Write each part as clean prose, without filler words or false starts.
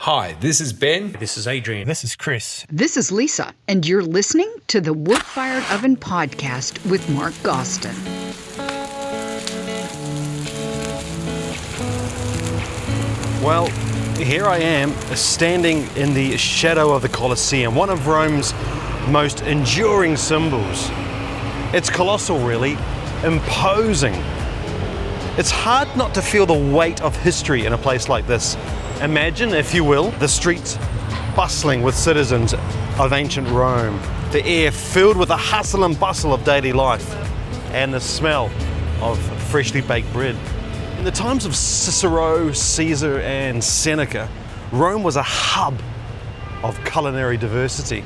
Hi, this is Ben. This is Adrian. This is Chris. This is Lisa, and you're listening to the Wood-Fired Oven Podcast with Mark Gostin. Well, here I am, standing in the shadow of the Colosseum, one of Rome's most enduring symbols. It's colossal, really, imposing. It's hard not to feel the weight of history in a place like this. Imagine, if you will, the streets bustling with citizens of ancient Rome, the air filled with the hustle and bustle of daily life, and the smell of freshly baked bread. In the times of Cicero, Caesar, and Seneca, Rome was a hub of culinary diversity,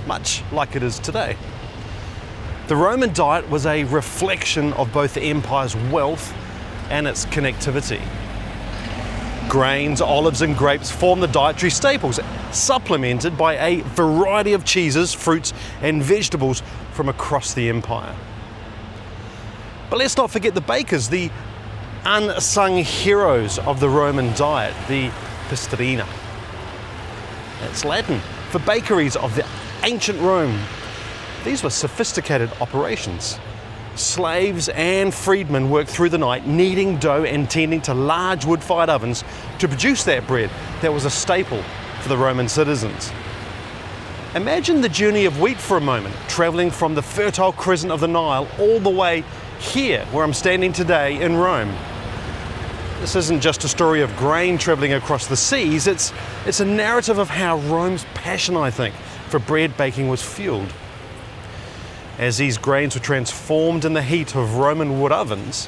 much like it is today. The Roman diet was a reflection of both the empire's wealth and its connectivity. Grains, olives, and grapes form the dietary staples, supplemented by a variety of cheeses, fruits, and vegetables from across the empire. But let's not forget the bakers, the unsung heroes of the Roman diet, the pistrina. It's Latin for bakeries of the ancient Rome. These were sophisticated operations. Slaves and freedmen worked through the night, kneading dough and tending to large wood-fired ovens to produce that bread that was a staple for the Roman citizens. Imagine the journey of wheat for a moment, travelling from the fertile crescent of the Nile all the way here, where I'm standing today in Rome. This isn't just a story of grain travelling across the seas, it's a narrative of how Rome's passion, I think, for bread baking was fueled. As these grains were transformed in the heat of Roman wood ovens,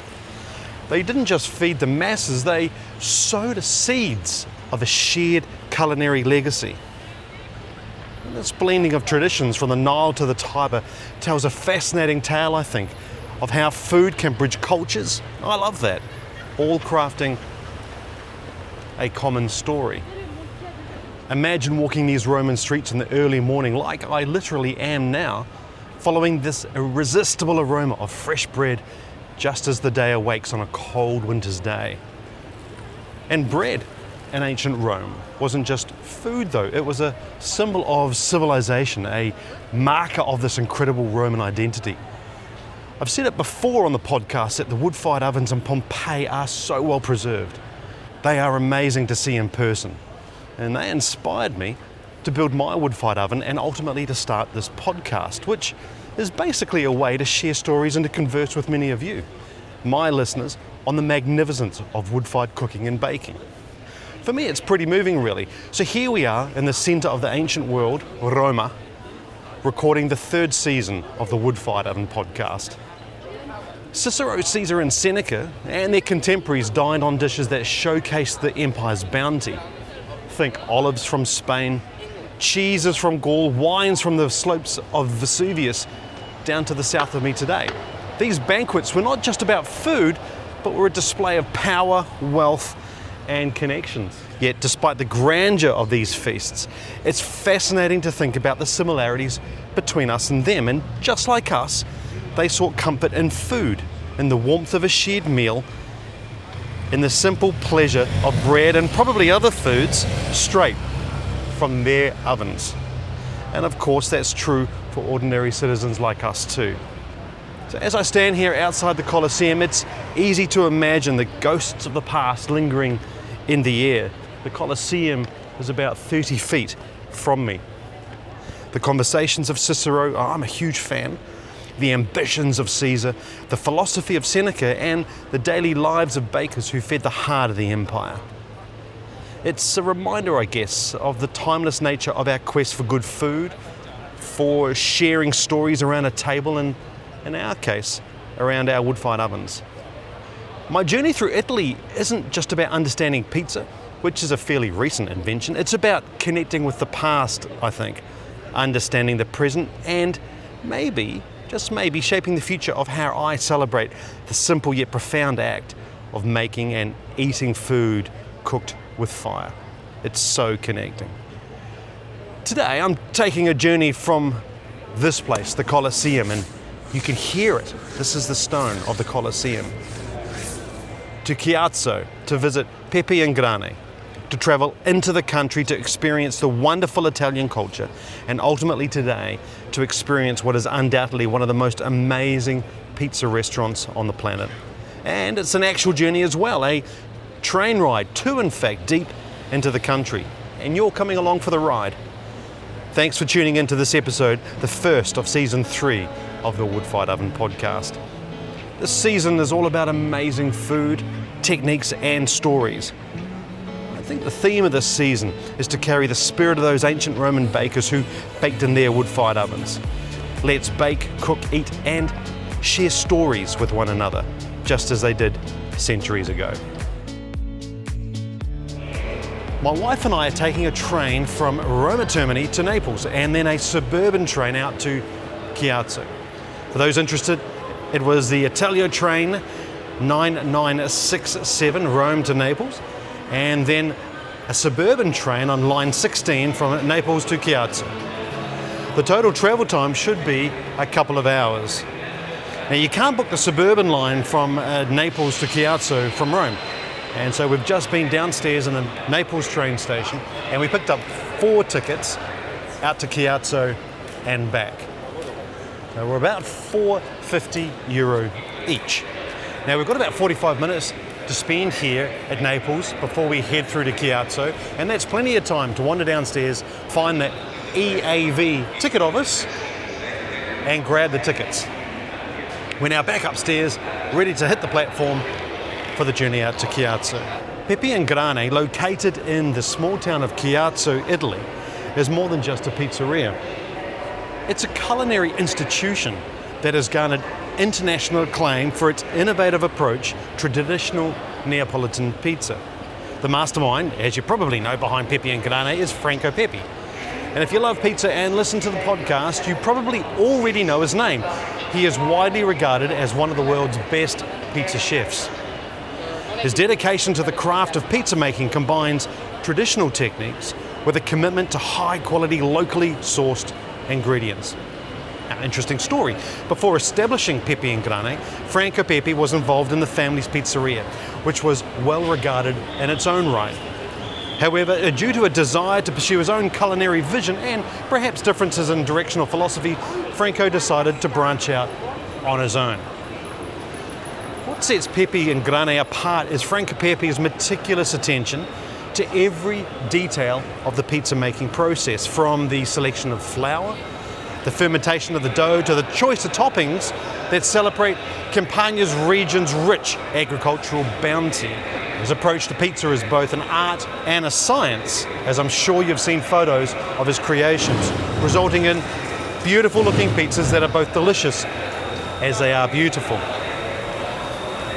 they didn't just feed the masses, they sowed seeds of a shared culinary legacy. And this blending of traditions from the Nile to the Tiber tells a fascinating tale, I think, of how food can bridge cultures. I love that. All crafting a common story. Imagine walking these Roman streets in the early morning, like I literally am now, following this irresistible aroma of fresh bread just as the day awakes on a cold winter's day. And bread in ancient Rome wasn't just food though, it was a symbol of civilization, a marker of this incredible Roman identity. I've said it before on the podcast that the wood-fired ovens in Pompeii are so well preserved. They are amazing to see in person, and they inspired me to build my wood-fired oven and ultimately to start this podcast, which is basically a way to share stories and to converse with many of you, my listeners, on the magnificence of wood-fired cooking and baking. For me, it's pretty moving, really. So here we are in the centre of the ancient world, Roma, recording the third season of the Wood-Fired Oven podcast. Cicero, Caesar, and Seneca and their contemporaries dined on dishes that showcased the empire's bounty. Think olives from Spain, cheeses from Gaul, wines from the slopes of Vesuvius, down to the south of me today. These banquets were not just about food, but were a display of power, wealth, and connections. Yet, despite the grandeur of these feasts, it's fascinating to think about the similarities between us and them. And just like us, they sought comfort in food, in the warmth of a shared meal, in the simple pleasure of bread and probably other foods straight from their ovens. And of course, that's true for ordinary citizens like us too. So as I stand here outside the Colosseum, it's easy to imagine the ghosts of the past lingering in the air. The Colosseum is about 30 feet from me. The conversations of Cicero, I'm a huge fan. The ambitions of Caesar, the philosophy of Seneca, and the daily lives of bakers who fed the heart of the empire. It's a reminder, I guess, of the timeless nature of our quest for good food, for sharing stories around a table, and in our case, around our wood-fired ovens. My journey through Italy isn't just about understanding pizza, which is a fairly recent invention. It's about connecting with the past, I think, understanding the present, and maybe, just maybe, shaping the future of how I celebrate the simple yet profound act of making and eating food cooked with fire. It's so connecting. Today I'm taking a journey from this place, the Colosseum, and you can hear it. This is the stone of the Colosseum. To Caiazzo to visit Pepe and Grani, to travel into the country to experience the wonderful Italian culture, and ultimately today to experience what is undoubtedly one of the most amazing pizza restaurants on the planet. And it's an actual journey as well, a train ride to, in fact, deep into the country. And you're coming along for the ride. Thanks for tuning into this episode, the first of season 3 of the Wood-Fired Oven podcast. This season is all about amazing food, techniques and stories. I think the theme of this season is to carry the spirit of those ancient Roman bakers who baked in their wood-fired ovens. Let's bake, cook, eat and share stories with one another, just as they did centuries ago. My wife and I are taking a train from Roma Termini to Naples and then a suburban train out to Caiazzo. For those interested, it was the Italio train 9967 Rome to Naples, and then a suburban train on line 16 from Naples to Caiazzo. The total travel time should be a couple of hours. Now you can't book the suburban line from Naples to Caiazzo from Rome, and so we've just been downstairs in the Naples train station and we picked up 4 tickets out to Caiazzo and back. So we're about €4.50 each. Now we've got about 45 minutes to spend here at Naples before we head through to Caiazzo, and that's plenty of time to wander downstairs, find that EAV ticket office and grab the tickets. We're now back upstairs, ready to hit the platform for the journey out to Caiazzo. Pepe and Grani, located in the small town of Caiazzo, Italy, is more than just a pizzeria. It's a culinary institution that has garnered international acclaim for its innovative approach to traditional Neapolitan pizza. The mastermind, as you probably know, behind Pepe and Grani is Franco Pepe. And if you love pizza and listen to the podcast, you probably already know his name. He is widely regarded as one of the world's best pizza chefs. His dedication to the craft of pizza making combines traditional techniques with a commitment to high quality, locally sourced ingredients. An interesting story. Before establishing Pepe and Grani, Franco Pepe was involved in the family's pizzeria, which was well regarded in its own right. However, due to a desire to pursue his own culinary vision and perhaps differences in directional philosophy, Franco decided to branch out on his own. What sets Pepe and Grani apart is Franco Pepe's meticulous attention to every detail of the pizza making process, from the selection of flour, the fermentation of the dough, to the choice of toppings that celebrate Campania's region's rich agricultural bounty. His approach to pizza is both an art and a science, as I'm sure you've seen photos of his creations, resulting in beautiful looking pizzas that are both delicious as they are beautiful.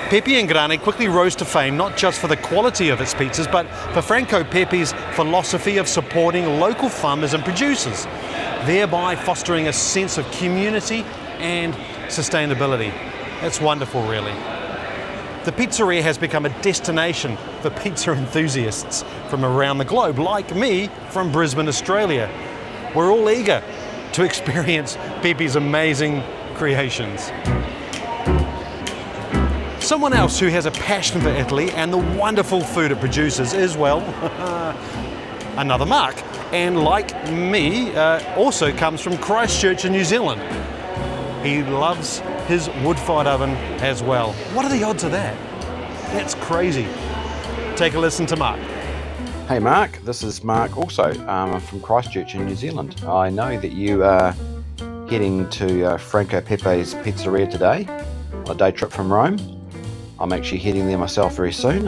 Pepe and Grani quickly rose to fame not just for the quality of its pizzas, but for Franco Pepe's philosophy of supporting local farmers and producers, thereby fostering a sense of community and sustainability. It's wonderful, really. The pizzeria has become a destination for pizza enthusiasts from around the globe, like me from Brisbane, Australia. We're all eager to experience Pepe's amazing creations. Someone else who has a passion for Italy and the wonderful food it produces is, well, another Mark. And like me, also comes from Christchurch in New Zealand. He loves his wood-fired oven as well. What are the odds of that? That's crazy. Take a listen to Mark. Hey Mark, this is Mark also. I'm from Christchurch in New Zealand. I know that you are heading to Franco Pepe's pizzeria today on a day trip from Rome. I'm actually heading there myself very soon.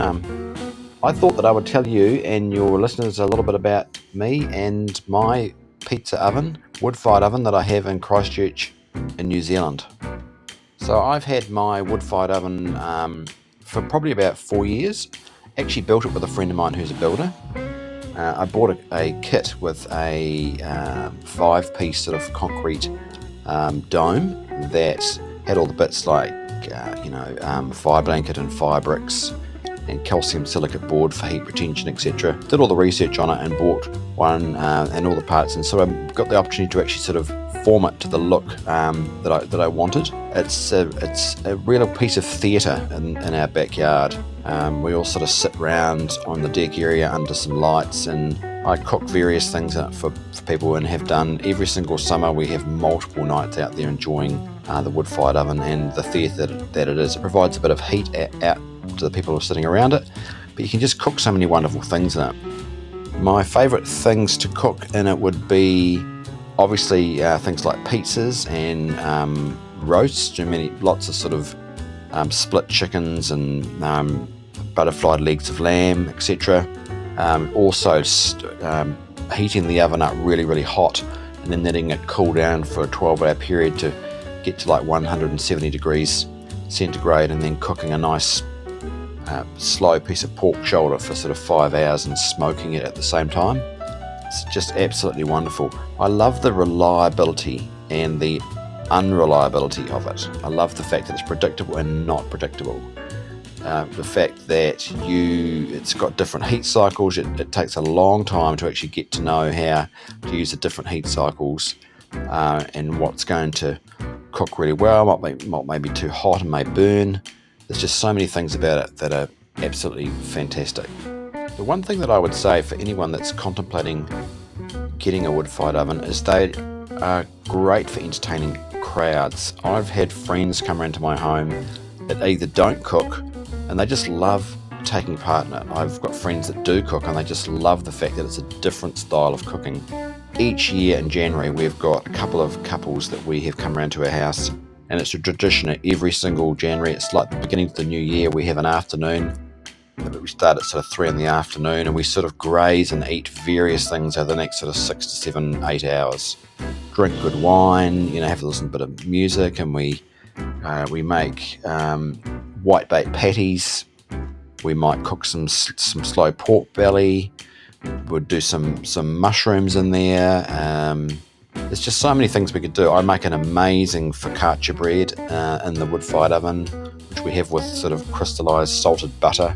I thought that I would tell you and your listeners a little bit about me and my pizza oven, wood-fired oven that I have in Christchurch in New Zealand. So I've had my wood-fired oven for probably about 4 years. Actually built it with a friend of mine who's a builder. I bought a kit with a 5-piece sort of concrete dome that had all the bits like fire blanket and fire bricks and calcium silicate board for heat retention, etc. Did all the research on it and bought one and all the parts, and sort of got the opportunity to actually sort of conform it to the look that I wanted. It's a real piece of theatre in our backyard. We all sort of sit round on the deck area under some lights, and I cook various things for people and have done every single summer. We have multiple nights out there enjoying the wood-fired oven and the theatre that it is. It provides a bit of heat out to the people who are sitting around it, but you can just cook so many wonderful things in it. My favourite things to cook in it would be obviously things like pizzas and roasts, lots of sort of split chickens and butterflied legs of lamb, etc. Also heating the oven up really, really hot and then letting it cool down for a 12-hour period to get to like 170 degrees centigrade, and then cooking a nice slow piece of pork shoulder for sort of 5 hours and smoking it at the same time. It's just absolutely wonderful. I love the reliability and the unreliability of it. I love the fact that it's predictable and not predictable. The fact that it's got different heat cycles. It takes a long time to actually get to know how to use the different heat cycles and what's going to cook really well, what may be too hot and may burn. There's just so many things about it that are absolutely fantastic. The one thing that I would say for anyone that's contemplating getting a wood-fired oven is they are great for entertaining crowds. I've had friends come around to my home that either don't cook and they just love taking part in it. I've got friends that do cook and they just love the fact that it's a different style of cooking. Each year in January we've got a couple of couples that we have come around to our house, and it's a tradition at every single January. It's like the beginning of the new year. We have an afternoon. We start at sort of 3 in the afternoon and we sort of graze and eat various things over the next sort of 6 to 7, 8 hours. Drink good wine, have a listen to a bit of music, and we make white bait patties. We might cook some slow pork belly. We'll do some mushrooms in there. There's just so many things we could do. I make an amazing focaccia bread in the wood-fired oven, which we have with sort of crystallized salted butter.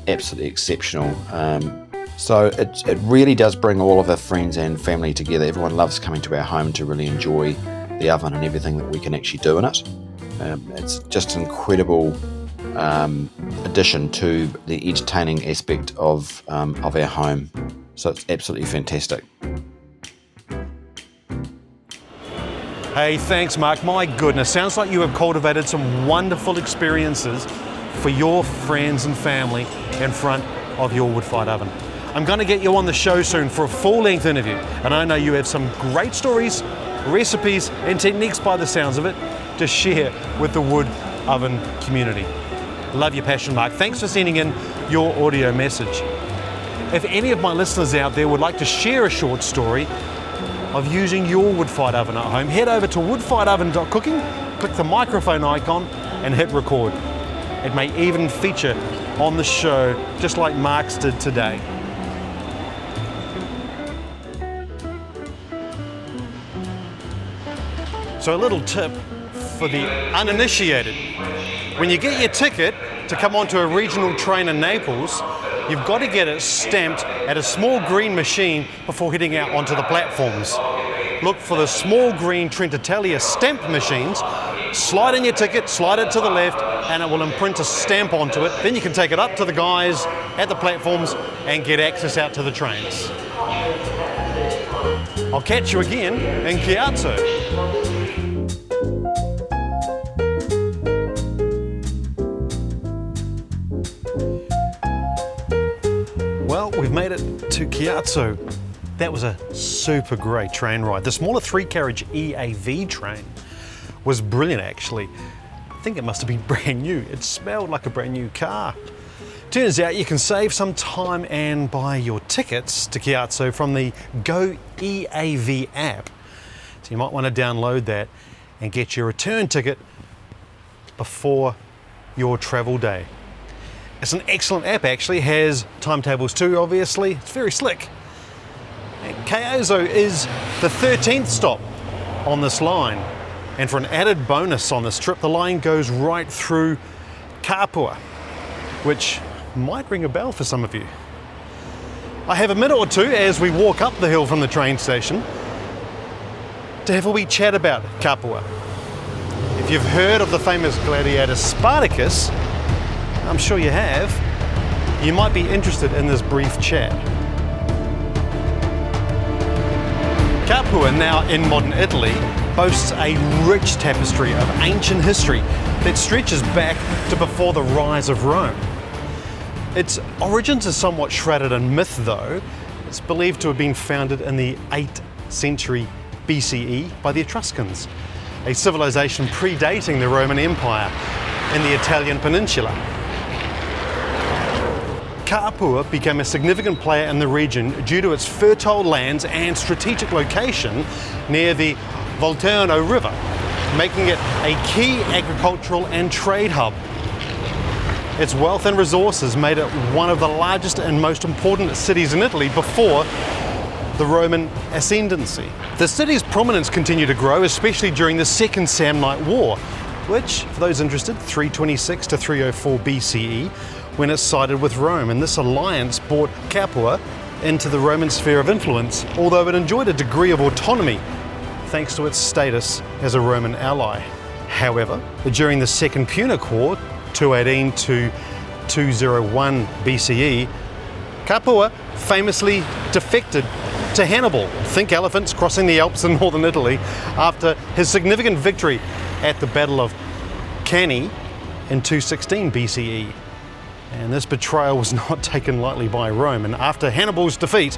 Absolutely exceptional. So it really does bring all of our friends and family together. Everyone loves coming to our home to really enjoy the oven and everything that we can actually do in it. It's just an incredible addition to the entertaining aspect of our home. So it's absolutely fantastic. Hey, thanks, Mark. My goodness, sounds like you have cultivated some wonderful experiences for your friends and family in front of your wood-fired oven. I'm going to get you on the show soon for a full-length interview, and I know you have some great stories, recipes, and techniques by the sounds of it to share with the wood oven community. Love your passion, Mark. Thanks for sending in your audio message. If any of my listeners out there would like to share a short story of using your wood-fired oven at home, head over to woodfiredoven.cooking, click the microphone icon and hit record. It may even feature on the show just like Mark's did today. So a little tip for the uninitiated. When you get your ticket to come onto a regional train in Naples, you've got to get it stamped at a small green machine before heading out onto the platforms. Look for the small green Trent Italia stamp machines, slide in your ticket, slide it to the left, and it will imprint a stamp onto it. Then you can take it up to the guys at the platforms and get access out to the trains. I'll catch you again in Caiazzo. Well, we've made it to Caiazzo. That was a super great train ride. The smaller 3-carriage EAV train was brilliant, actually. I think it must have been brand new. It smelled like a brand new car. Turns out you can save some time and buy your tickets to Caiazzo from the Go EAV app. So you might want to download that and get your return ticket before your travel day. It's an excellent app, actually. It has timetables too, obviously. It's very slick. And Caiazzo is the 13th stop on this line. And for an added bonus on this trip, the line goes right through Capua, which might ring a bell for some of you. I have a minute or two as we walk up the hill from the train station. to have a wee chat about Capua. If you've heard of the famous gladiator Spartacus, I'm sure you have, you might be interested in this brief chat. Capua, now in modern Italy, boasts a rich tapestry of ancient history that stretches back to before the rise of Rome. Its origins are somewhat shrouded in myth though. It's believed to have been founded in the 8th century BCE by the Etruscans, a civilization predating the Roman Empire in the Italian peninsula. Capua became a significant player in the region due to its fertile lands and strategic location near the Volturno River, making it a key agricultural and trade hub. Its wealth and resources made it one of the largest and most important cities in Italy before the Roman ascendancy. The city's prominence continued to grow, especially during the Second Samnite War, which, for those interested, 326 to 304 BCE, when it sided with Rome, and this alliance brought Capua into the Roman sphere of influence, although it enjoyed a degree of autonomy thanks to its status as a Roman ally. However, during the Second Punic War, 218 to 201 BCE, Capua famously defected to Hannibal, think elephants crossing the Alps in northern Italy, after his significant victory at the Battle of Grani in 216 BCE. And this betrayal was not taken lightly by Rome, and after Hannibal's defeat,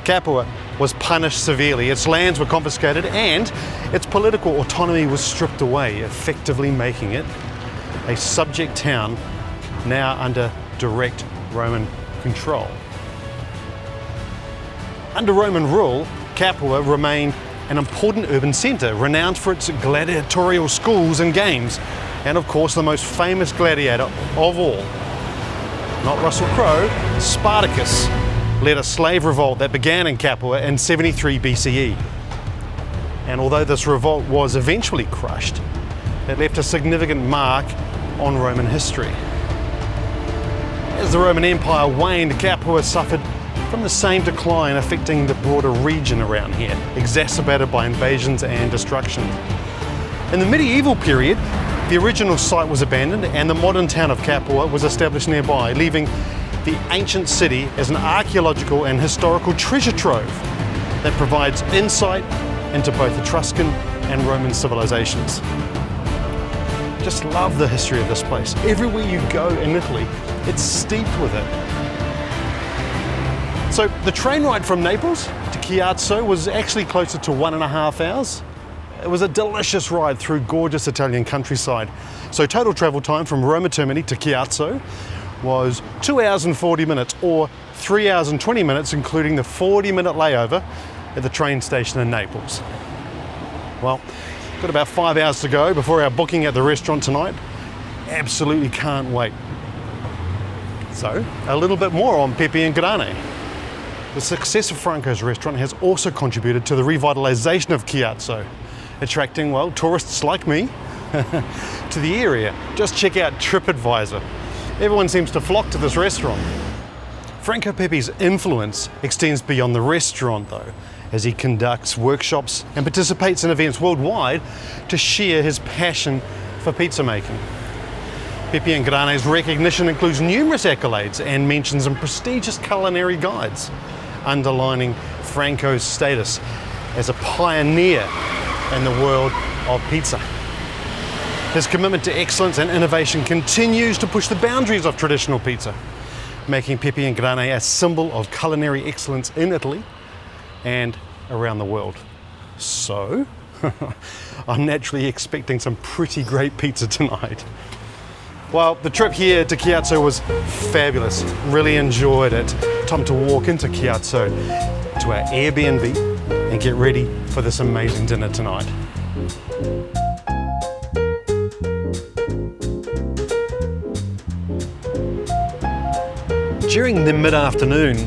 Capua was punished severely. Its lands were confiscated and its political autonomy was stripped away, effectively making it a subject town now under direct Roman control. Under Roman rule, Capua remained an important urban centre, renowned for its gladiatorial schools and games, and of course the most famous gladiator of all, not Russell Crowe, Spartacus, led a slave revolt that began in Capua in 73 BCE. And although this revolt was eventually crushed, it left a significant mark on Roman history. As the Roman Empire waned, Capua suffered from the same decline affecting the broader region around here, exacerbated by invasions and destruction. In the medieval period, the original site was abandoned and the modern town of Capua was established nearby, leaving the ancient city as an archaeological and historical treasure trove that provides insight into both Etruscan and Roman civilizations. Just love the history of this place. Everywhere you go in Italy, it's steeped with it. So the train ride from Naples to Caiazzo was actually closer to 1.5 hours. It was a delicious ride through gorgeous Italian countryside. So total travel time from Roma Termini to Caiazzo was 2 hours and 40 minutes, or 3 hours and 20 minutes, including the 40-minute layover at the train station in Naples. Well, got about 5 hours to go before our booking at the restaurant tonight. Absolutely can't wait. So, a little bit more on Pepe and Grani. The success of Franco's restaurant has also contributed to the revitalisation of Caiazzo, attracting, well, tourists like me to the area. Just check out TripAdvisor. Everyone seems to flock to this restaurant. Franco Pepe's influence extends beyond the restaurant though, as he conducts workshops and participates in events worldwide to share his passion for pizza making. Pepe and Grani's recognition includes numerous accolades and mentions in prestigious culinary guides, underlining Franco's status as a pioneer in the world of pizza. His commitment to excellence and innovation continues to push the boundaries of traditional pizza, making Pepe and Grani a symbol of culinary excellence in Italy and around the world. So, I'm naturally expecting some pretty great pizza tonight. Well, the trip here to Caiazzo was fabulous. Really enjoyed it. Time to walk into Caiazzo, to our Airbnb, and get ready for this amazing dinner tonight. During the mid-afternoon,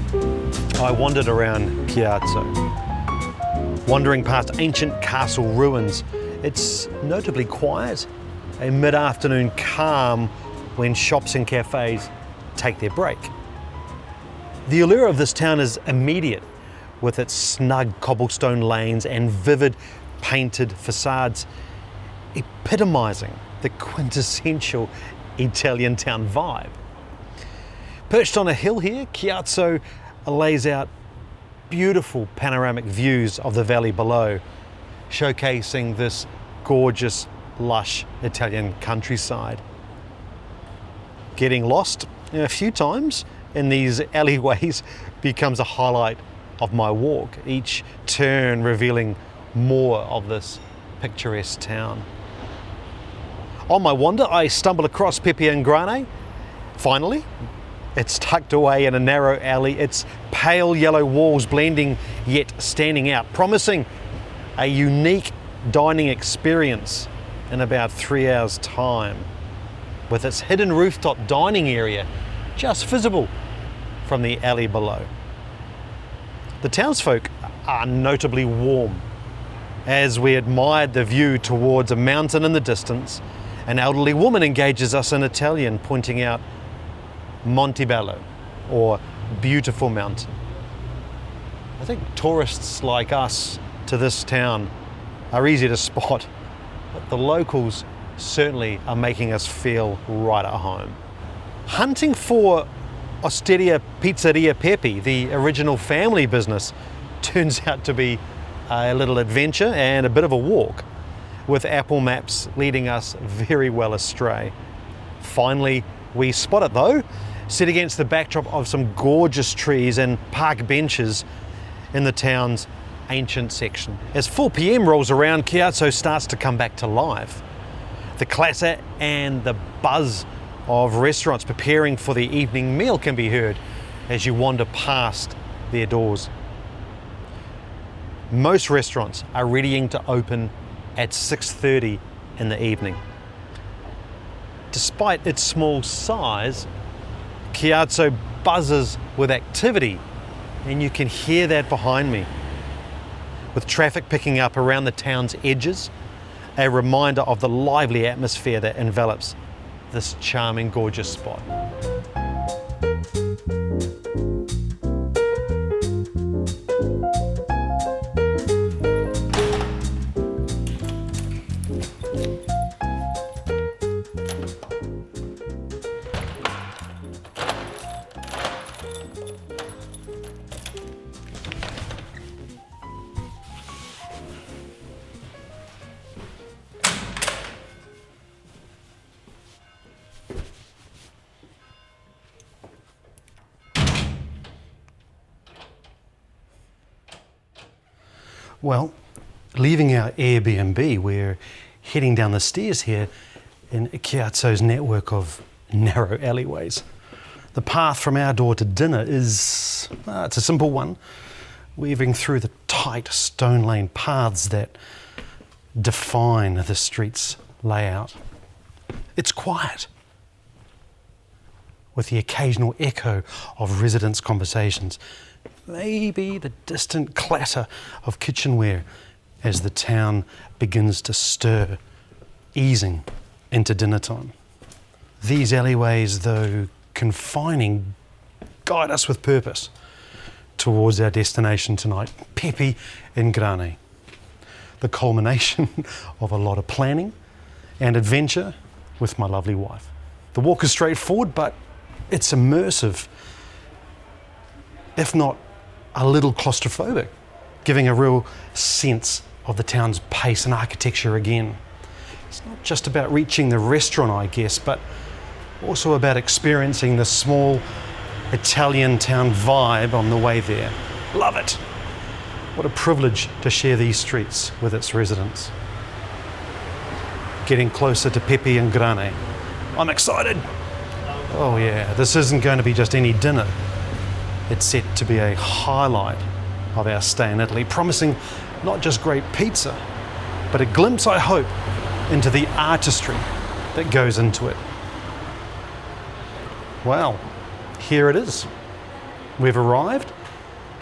I wandered around Caiazzo, wandering past ancient castle ruins. It's notably quiet, a mid-afternoon calm when shops and cafes take their break. The allure of this town is immediate, with its snug cobblestone lanes and vivid painted facades epitomizing the quintessential Italian town vibe. Perched on a hill here, Caiazzo lays out beautiful panoramic views of the valley below, showcasing this gorgeous, lush Italian countryside. Getting lost a few times in these alleyways becomes a highlight of my walk, each turn revealing more of this picturesque town. On my wander, I stumble across Pepe and Grani. Finally, it's tucked away in a narrow alley, its pale yellow walls blending yet standing out, promising a unique dining experience in about 3 hours' time, with its hidden rooftop dining area just visible from the alley below. The townsfolk are notably warm. As we admired the view towards a mountain in the distance, an elderly woman engages us in Italian, pointing out Monte Bello, or beautiful mountain. I think tourists like us to this town are easy to spot, but the locals certainly are making us feel right at home. Hunting for Osteria Pizzeria Pepe, the original family business, turns out to be a little adventure and a bit of a walk, with Apple Maps leading us very well astray. Finally, we spot it though, set against the backdrop of some gorgeous trees and park benches in the town's ancient section. As 4 p.m. rolls around, Caiazzo starts to come back to life. The clatter and the buzz of restaurants preparing for the evening meal can be heard as you wander past their doors. Most restaurants are readying to open at 6:30 in the evening. Despite its small size, Caiazzo buzzes with activity, and you can hear that behind me. With traffic picking up around the town's edges, a reminder of the lively atmosphere that envelops this charming, gorgeous spot. Well, leaving our Airbnb, we're heading down the stairs here in Caiazzo's network of narrow alleyways. The path from our door to dinner is, it's a simple one, weaving through the tight stone lane paths that define the street's layout. It's quiet, with the occasional echo of residents' conversations, maybe the distant clatter of kitchenware as the town begins to stir, easing into dinner time. These alleyways, though confining, guide us with purpose towards our destination tonight, Pepe and Grani, the culmination of a lot of planning and adventure with my lovely wife. The walk is straightforward, but it's immersive, if not a little claustrophobic, giving a real sense of the town's pace and architecture again. It's not just about reaching the restaurant, I guess, but also about experiencing the small Italian town vibe on the way there. Love it. What a privilege to share these streets with its residents. Getting closer to Pepe and Grani. I'm excited. Oh yeah, this isn't going to be just any dinner. It's set to be a highlight of our stay in Italy, promising not just great pizza, but a glimpse, I hope, into the artistry that goes into it. Well, here it is. We've arrived.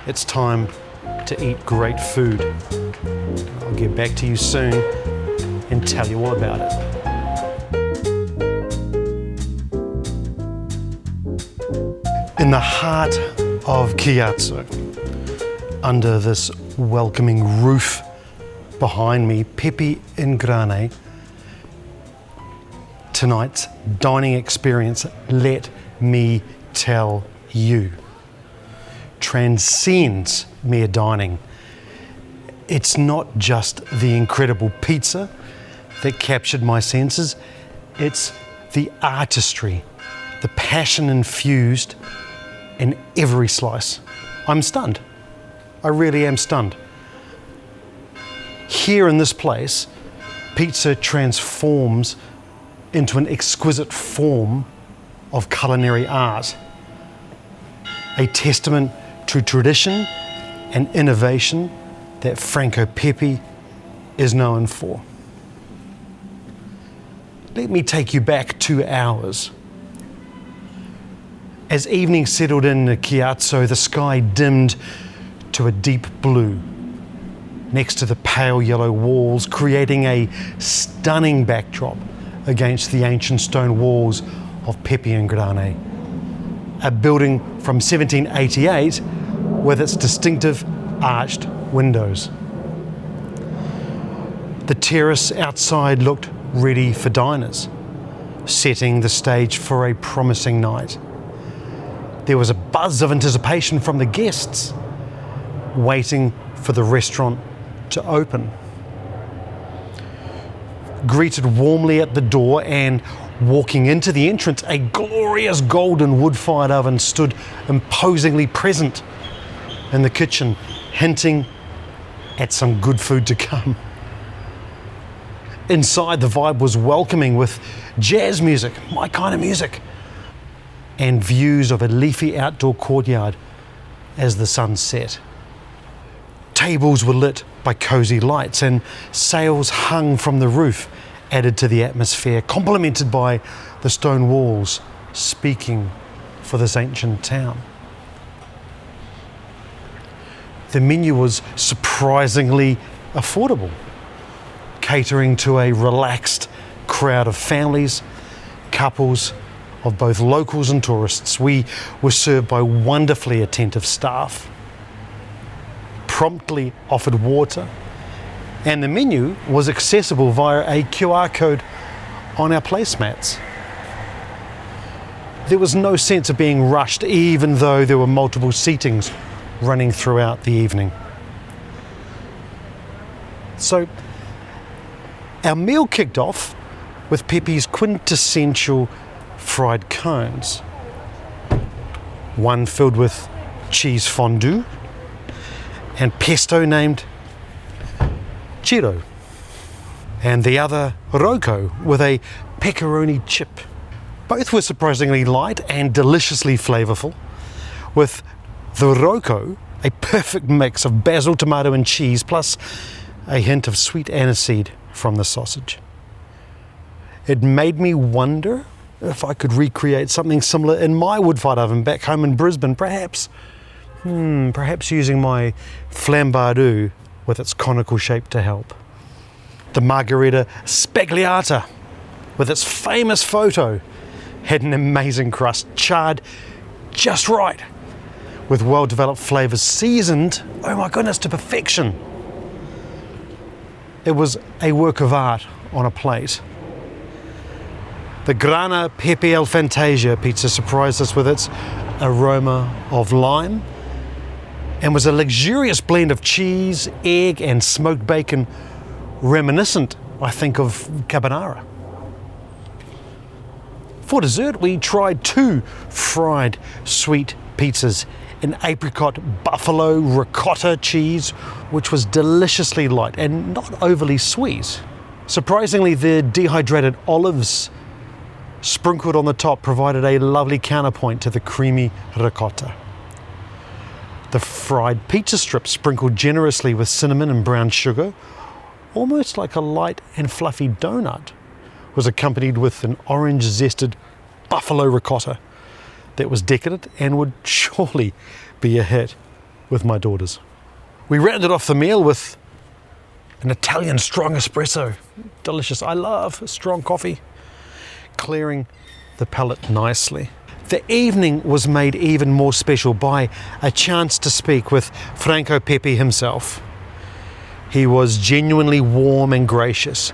It's time to eat great food. I'll get back to you soon and tell you all about it. In the heart of Caiazzo, under this welcoming roof behind me, Pepe in Grani. Tonight's dining experience, let me tell you, transcends mere dining. It's not just the incredible pizza that captured my senses, it's the artistry, the passion infused in every slice. I'm stunned. I really am stunned. Here in this place, pizza transforms into an exquisite form of culinary art, a testament to tradition and innovation that Franco Pepe is known for. Let me take you back 2 hours. As evening settled in Caiazzo, the sky dimmed to a deep blue next to the pale yellow walls, creating a stunning backdrop against the ancient stone walls of Pepe and Grani, a building from 1788 with its distinctive arched windows. The terrace outside looked ready for diners, setting the stage for a promising night. There was a buzz of anticipation from the guests, waiting for the restaurant to open. Greeted warmly at the door and walking into the entrance, a glorious golden wood-fired oven stood imposingly present in the kitchen, hinting at some good food to come. Inside, the vibe was welcoming with jazz music, my kind of music, and views of a leafy outdoor courtyard as the sun set. Tables were lit by cozy lights and sails hung from the roof, added to the atmosphere, complemented by the stone walls speaking for this ancient town. The menu was surprisingly affordable, catering to a relaxed crowd of families, couples, of both locals and tourists. We were served by wonderfully attentive staff, promptly offered water, and the menu was accessible via a QR code on our placemats. There was no sense of being rushed, even though there were multiple seatings running throughout the evening. So, our meal kicked off with Pepe's quintessential fried cones. One filled with cheese fondue and pesto named Chiro, and the other Rocco with a pepperoni chip. Both were surprisingly light and deliciously flavorful, with the Rocco a perfect mix of basil, tomato and cheese, plus a hint of sweet aniseed from the sausage. It made me wonder if I could recreate something similar in my wood-fired oven back home in Brisbane, perhaps using my flambardou with its conical shape to help. The margherita spagliata, with its famous photo, had an amazing crust, charred just right, with well-developed flavours seasoned, oh my goodness, to perfection. It was a work of art on a plate. The Grana Pepe al Fantasia pizza surprised us with its aroma of lime and was a luxurious blend of cheese, egg and smoked bacon, reminiscent, I think, of carbonara. For dessert, we tried 2 fried sweet pizzas, an apricot buffalo ricotta cheese, which was deliciously light and not overly sweet. Surprisingly, the dehydrated olives sprinkled on the top provided a lovely counterpoint to the creamy ricotta. The fried pizza strips, sprinkled generously with cinnamon and brown sugar, almost like a light and fluffy donut, was accompanied with an orange-zested buffalo ricotta that was decadent and would surely be a hit with my daughters. We rounded off the meal with an Italian strong espresso. Delicious. I love strong coffee, clearing the palate nicely. The evening was made even more special by a chance to speak with Franco Pepe himself. He was genuinely warm and gracious,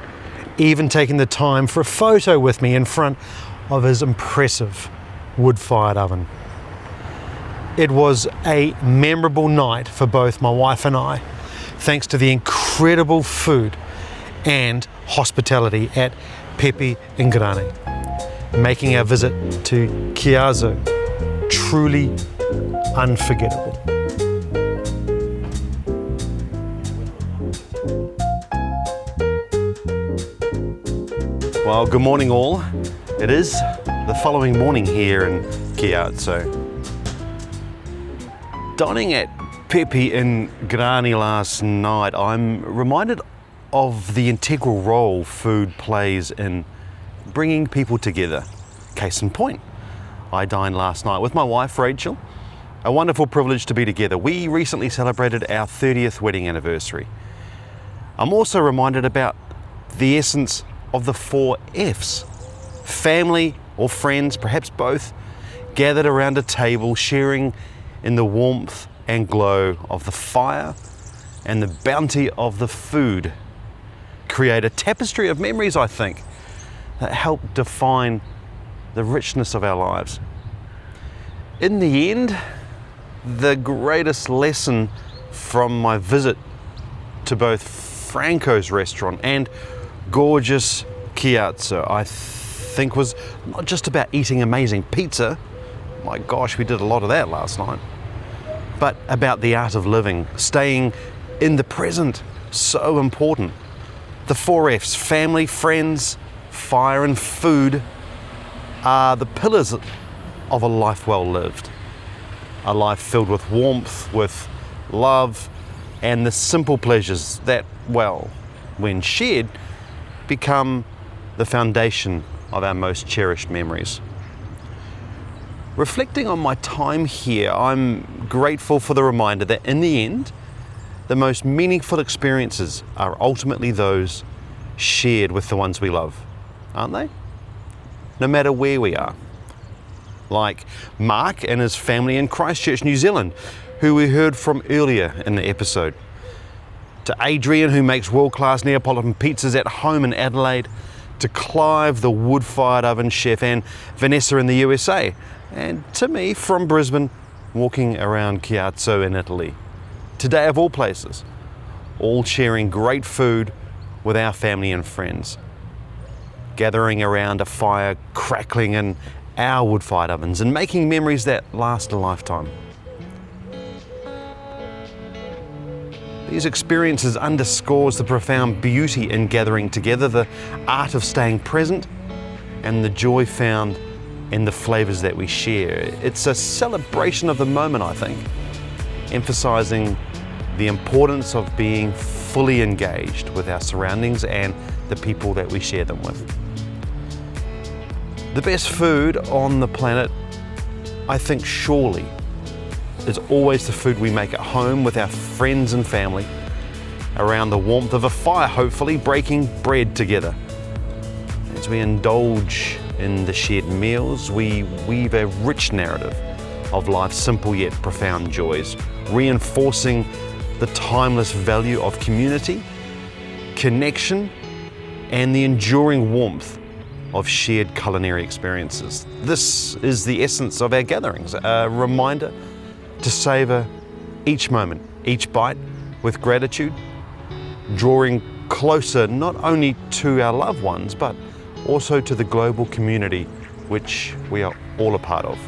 even taking the time for a photo with me in front of his impressive wood-fired oven. It was a memorable night for both my wife and I, thanks to the incredible food and hospitality at Pepe and Grani, making our visit to Caiazzo truly unforgettable. Well, good morning all. It is the following morning here in Caiazzo. Dining at Pepe and Grani last night, I'm reminded of the integral role food plays in bringing people together. Case in point, I dined last night with my wife Rachel. A wonderful privilege to be together. We recently celebrated our 30th wedding anniversary. I'm also reminded about the essence of the 4 F's. Family or friends, perhaps both, gathered around a table, sharing in the warmth and glow of the fire and the bounty of the food. Create a tapestry of memories, I think, that help define the richness of our lives. In the end, the greatest lesson from my visit to both Franco's restaurant and gorgeous Caiazzo, I think, was not just about eating amazing pizza. My gosh, we did a lot of that last night. But about the art of living, staying in the present, so important. The 4 F's, family, friends, fire and food, are the pillars of a life well lived. A life filled with warmth, with love, and the simple pleasures that, well, when shared, become the foundation of our most cherished memories. Reflecting on my time here, I'm grateful for the reminder that in the end, the most meaningful experiences are ultimately those shared with the ones we love, aren't they? No matter where we are. Like Mark and his family in Christchurch, New Zealand, who we heard from earlier in the episode. To Adrian, who makes world-class Neapolitan pizzas at home in Adelaide. To Clive, the wood-fired oven chef, and Vanessa in the USA. And to me, from Brisbane, walking around Caiazzo in Italy. Today of all places, all sharing great food with our family and friends. Gathering around a fire, crackling in our wood-fired ovens and making memories that last a lifetime. These experiences underscores the profound beauty in gathering together, the art of staying present, and the joy found in the flavors that we share. It's a celebration of the moment, I think, emphasizing the importance of being fully engaged with our surroundings and the people that we share them with. The best food on the planet, I think, surely is always the food we make at home with our friends and family, around the warmth of a fire, hopefully, breaking bread together. As we indulge in the shared meals, we weave a rich narrative of life's simple yet profound joys, reinforcing the timeless value of community, connection, and the enduring warmth of shared culinary experiences. This is the essence of our gatherings, a reminder to savor each moment, each bite with gratitude, drawing closer not only to our loved ones, but also to the global community which we are all a part of.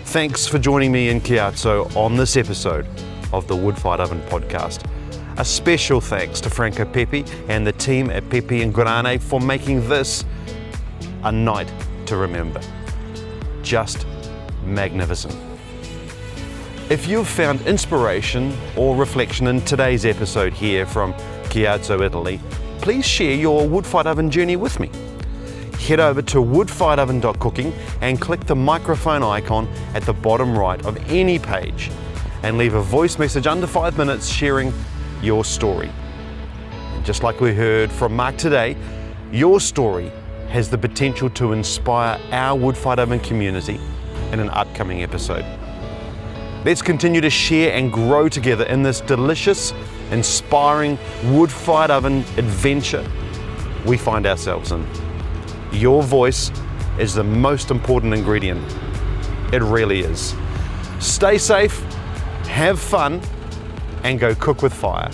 Thanks for joining me in Caiazzo on this episode of the Wood-Fired Oven Podcast. A special thanks to Franco Pepe and the team at Pepe and Grani for making this a night to remember. Just magnificent. If you've found inspiration or reflection in today's episode here from Caiazzo, Italy, please share your wood-fired oven journey with me. Head over to woodfiredoven.cooking and click the microphone icon at the bottom right of any page and leave a voice message under 5 minutes sharing your story. And just like we heard from Mark today, your story has the potential to inspire our wood-fired oven community in an upcoming episode. Let's continue to share and grow together in this delicious, inspiring wood-fired oven adventure we find ourselves in. Your voice is the most important ingredient. It really is. Stay safe, have fun, and go cook with fire.